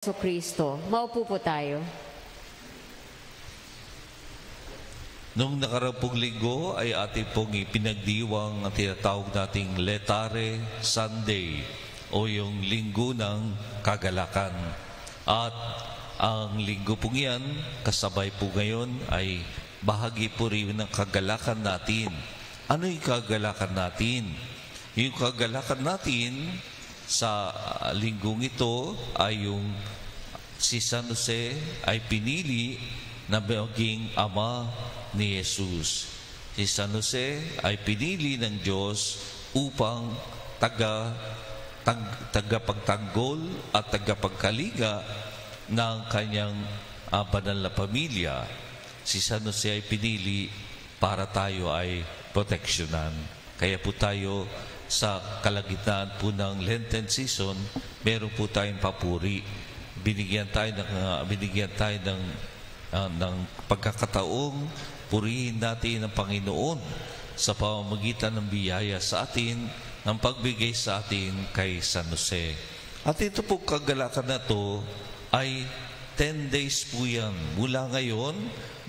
Kristo. Maupo po tayo. Noong nakaraang linggo ay ating pong ipinagdiwang ang tinatawag nating Letare Sunday o yung linggo ng kagalakan. At ang linggo pong yan, kasabay po ngayon ay bahagi po rin ng kagalakan natin. Ano yung kagalakan natin? Yung kagalakan natin sa linggong ito ay yung si San Jose ay pinili na maging ama ni Jesus. Si San Jose ay pinili ng Diyos upang tagapagtanggol at tagapagkaliga ng kanyang banal na pamilya. Si San Jose ay pinili para tayo ay proteksyonan. Kaya po tayo sa kalagitnaan po ng Lenten season, meron po tayong papuri. Binigyan tayo ng pagkakataong purihin natin ang Panginoon sa pamamagitan ng biyaya sa atin, ng pagbigay sa atin kay San Jose. At ito po kagalakan na to ay 10 days po yan. Mula ngayon,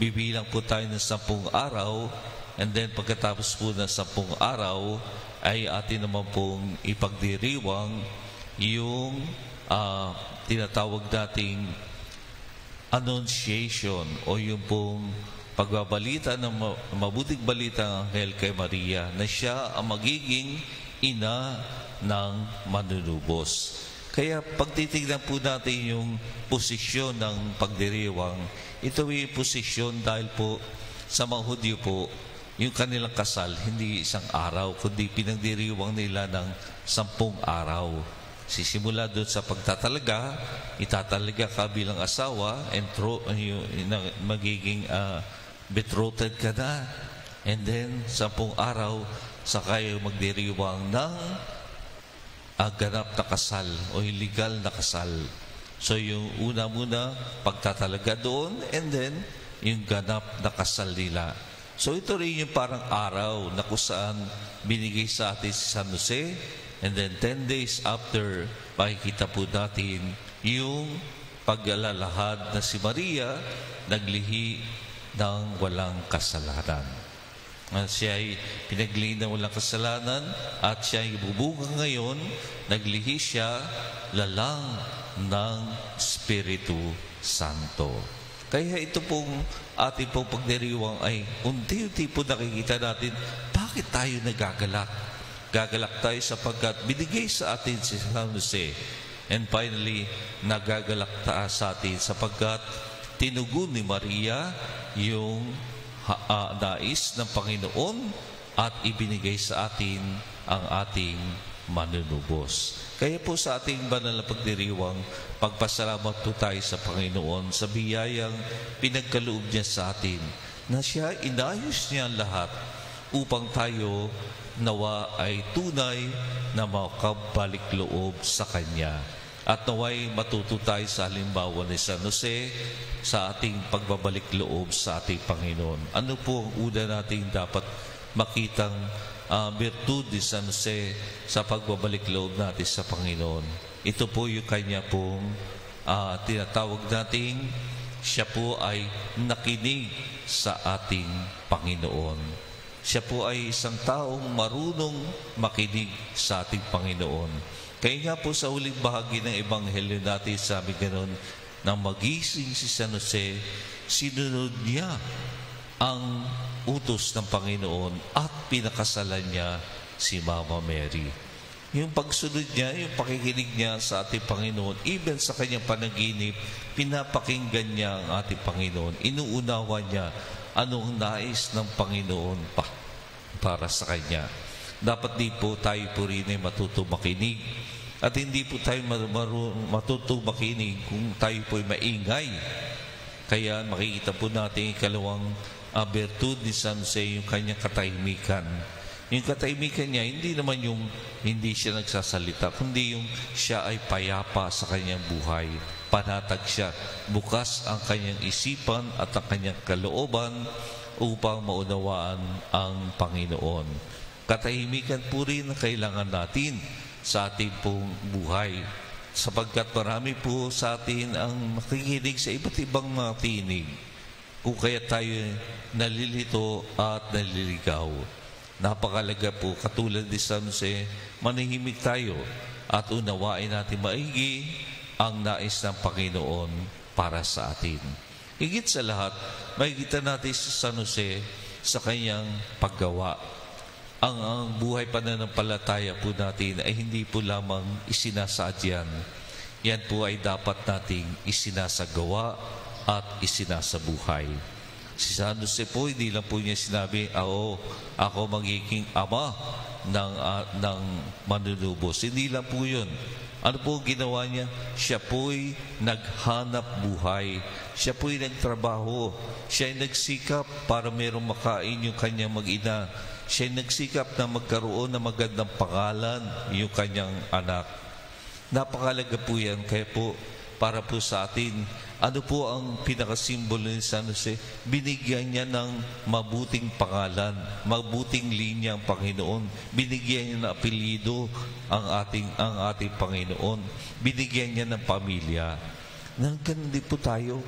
bibilang po tayo ng 10 araw, and then pagkatapos po ng 10 araw, ay atin naman pong ipagdiriwang yung tinatawag nating annunciation o yung pong pagbabalita ng mabuting balita ng Anghel kay Maria na siya ang magiging ina ng manunubos. Kaya pagtitignan po natin yung posisyon ng pagdiriwang, ito ay posisyon dahil po sa mga Hudyo po, yung kanilang kasal, hindi isang araw, kundi pinagdiriwang nila ng 10 araw. Sisimula doon sa pagtatalaga, itatalaga ka bilang asawa, and magiging betrothed ka na. And then, 10 araw, saka kayo magdiriwang ng ganap na kasal o yung legal na kasal. So, yung una muna, pagtatalaga doon, and then, yung ganap na kasal nila. So ito rin yung parang araw na kung saan binigay sa atin si San Jose, and then 10 days after, makikita po natin yung pag-alalahad na si Maria naglihi ng walang kasalanan. Siya ay pinaglihi ng walang kasalanan at siya ay bubunga ngayon, naglihi siya lalang ng Espiritu Santo. Kaya ito pong ating pong pagdiriwang ay unti-unti po nakikita natin bakit tayo nagagalak. Gagalak tayo sapagkat binigay sa atin si San Jose. And finally, nagagalak tayo sa atin sapagkat tinugon ni Maria yung nais ng Panginoon at ibinigay sa atin ang ating manunubos. Kaya po sa ating banal na pagdiriwang, pagpasalamat po tayo sa Panginoon sa biyayang pinagkaloob niya sa atin na siya inayos niya lahat upang tayo nawa ay tunay na makabalik loob sa Kanya. At naway matuto tayo sa halimbawa ni San Jose sa ating pagbabalik loob sa ating Panginoon. Ano po ang una nating dapat makitang virtud ni San Jose sa pagbabalik loob natin sa Panginoon? Ito po yung kanya pong tinatawag nating siya po ay nakinig sa ating Panginoon. Siya po ay isang taong marunong makinig sa ating Panginoon. Kaya nga po sa huling bahagi ng Ebanghelyo natin sabi ganoon, nang magising si San Jose, sinunod niya ang utos ng Panginoon at pinakasalan niya si Mama Mary. Yung pagsunod niya, yung pakikinig niya sa ating Panginoon, even sa kanyang panaginip, pinapakinggan niya ang ating Panginoon. Inuunawa niya anong nais ng Panginoon para sa kanya. Dapat di po tayo po rin ay matuto makinig. At hindi po tayo matuto makinig kung tayo po ay maingay. Kaya makikita po natin ikalawang virtud ni San Jose, yung kanyang katahimikan. Yung katahimikan niya, hindi naman yung hindi siya nagsasalita, kundi yung siya ay payapa sa kanyang buhay. Panatag siya. Bukas ang kanyang isipan at ang kanyang kalooban upang maunawaan ang Panginoon. Katahimikan po rin ang kailangan natin sa ating pong buhay. sapagkat marami po sa atin ang makikinig sa iba't ibang mga tinig. Kung kaya tayo nalilito at naliligaw. Napakalaga po, katulad ni San Jose, manahimik tayo at unawain natin maigi ang nais ng Panginoon para sa atin. Higit sa lahat, makikita natin si San Jose sa kanyang paggawa. Ang buhay pananampalataya po natin ay hindi po lamang isinasadyan. Yan po ay dapat nating isinasagawa at isinasabuhay. Si San Jose po, hindi lang po niya sinabi, ako magiging ama ng manunubos. Hindi lang po yun. Ano po ginawa niya? Siya po'y naghanap buhay. Siya po'y nagtrabaho. Siya ay nagsikap para mayroong makain yung kanyang mag-ina. Siya ay nagsikap na magkaroon ng magandang pangalan yung kanyang anak. Napakalaga po yan. Kaya po, para po sa atin, ano po ang pinakasimbolo ni San Jose? Binigyan niya ng mabuting pangalan, mabuting linya ang Panginoon. Binigyan niya ng apelyido ang ating Panginoon. Binigyan niya ng pamilya. Ganun din po tayo.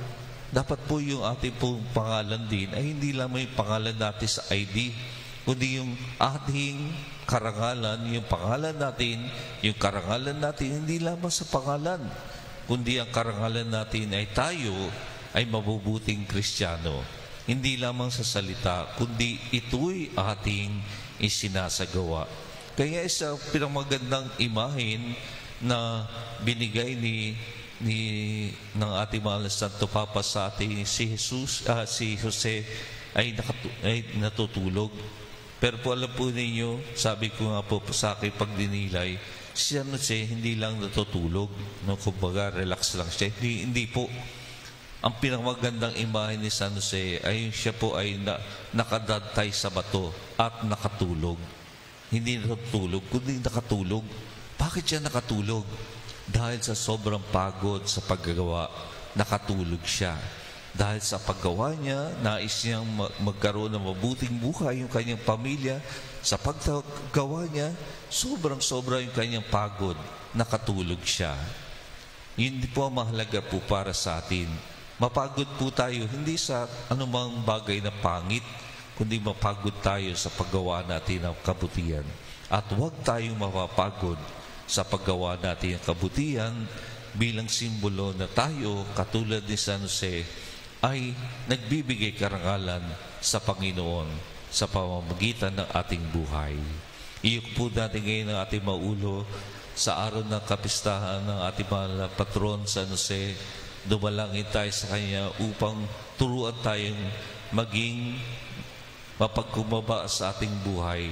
Dapat po yung ating pong pangalan din ay hindi lamang yung pangalan natin sa ID, kundi yung ating karangalan, yung pangalan natin, yung karangalan natin, hindi lamang sa pangalan, kundi ang karangalan natin ay tayo ay mabubuting Kristiyano. Hindi lamang sa salita, kundi ito'y ating isinasagawa. Kaya isang pinamagandang imahin na binigay ng ating mahal na Santo Papa sa ating si Jose ay natutulog. Pero po alam po ninyo, sabi ko nga po sa aking pagdinilay, si San Jose hindi lang natutulog, no? Kumbaga relax lang siya. Hindi po. Ang pinamagandang imahe ni San Jose ay siya po ay nakadantay sa bato at nakatulog. Hindi natutulog, kundi nakatulog. Bakit siya nakatulog? Dahil sa sobrang pagod sa paggagawa, nakatulog siya. Dahil sa paggawa niya, nais niyang magkaroon ng mabuting buhay yung kanyang pamilya. Sa paggawa niya, sobrang-sobra yung kanyang pagod. Nakatulog siya. Yun po ang mahalaga po para sa atin. Mapagod po tayo, hindi sa anumang bagay na pangit, kundi mapagod tayo sa paggawa natin ng kabutihan. At huwag tayong mapapagod sa paggawa natin ng kabutihan bilang simbolo na tayo, katulad ni San Jose, ay nagbibigay karangalan sa Panginoon sa pamamagitan ng ating buhay. Iyok po natin ngayon ang ating maulo sa araw ng kapistahan ng ating mahal na patron San Jose. Dumalangin tayo sa Kanya upang turuan tayong maging mapagkumbaba sa ating buhay.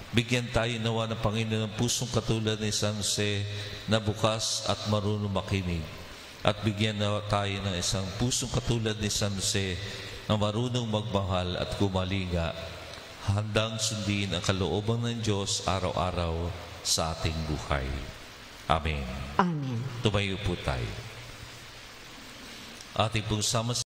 Bigyan tayo nawa ng Panginoon ng pusong katulad ni San Jose na bukas at marunong makinig. At bigyan na tayo ng isang pusong katulad ni San Jose na marunong magmahal at kumalinga, handang sundin ang kalooban ng Diyos araw-araw sa ating buhay. Amen. Amen. Tumayo po tayo. Ating pong sama